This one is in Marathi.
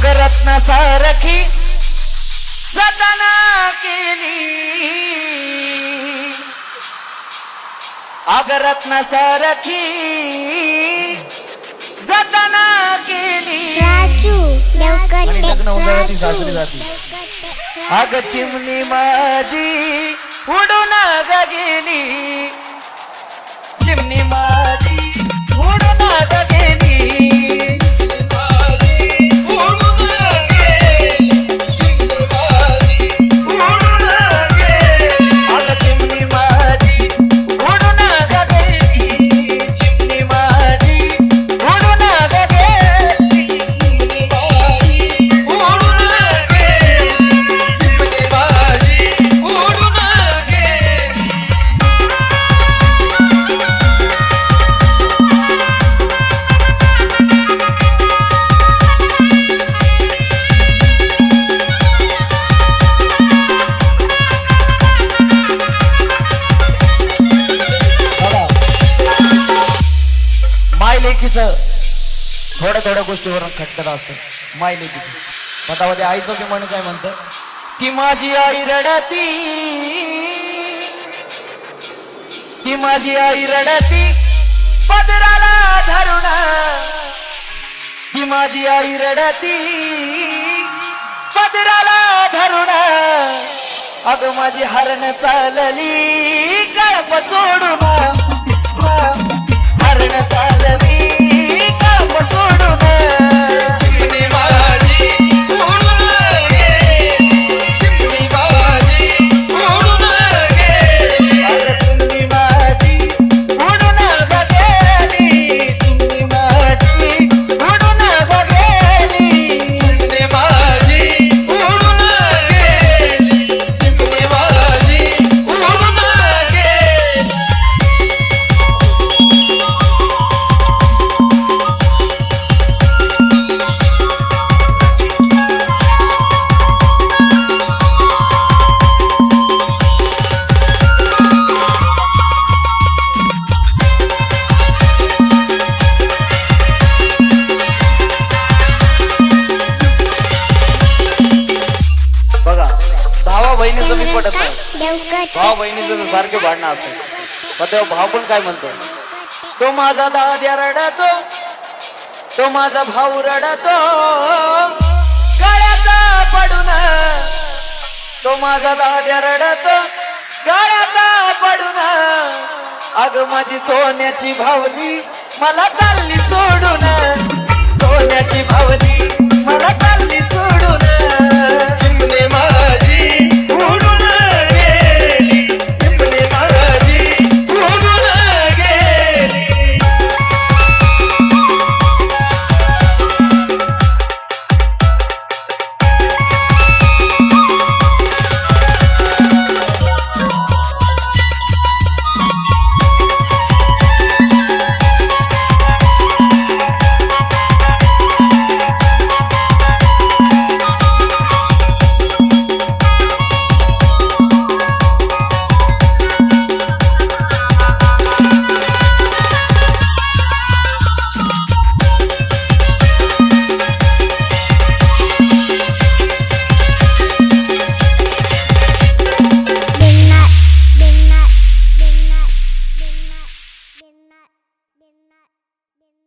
रत्न सारखी जतना केली, रत्न सारखी जतना केली, आणि लग्न उंदराची सासरी जाती. अग चिमणी माझी उडून गेली, चिमणी माझी उडून गेली, थोड्या थोड्या गोष्टीवरून खटकत असतं. माय लेकीचं पतामध्ये आईचं की म्हण काय म्हणतं की माझी आई रडती, की माझी आई रडती पदराला धरून, की माझी आई रडती पदराला धरून. अग माझी हरण चालली कळप सोडून, हरण चालली कळप सोडून. भाऊ बहिणीचं सारखे भांडणं असतं, पण तेव्हा भाऊ पण काय म्हणतो, तो माझा दाद्या रडतो, तो माझा भाऊ रडतो गळ्यात पडून, तो माझा दाद्या रडतो गळ्यात पडून. अग माझी सोन्याची भावली मला चालली सोडून.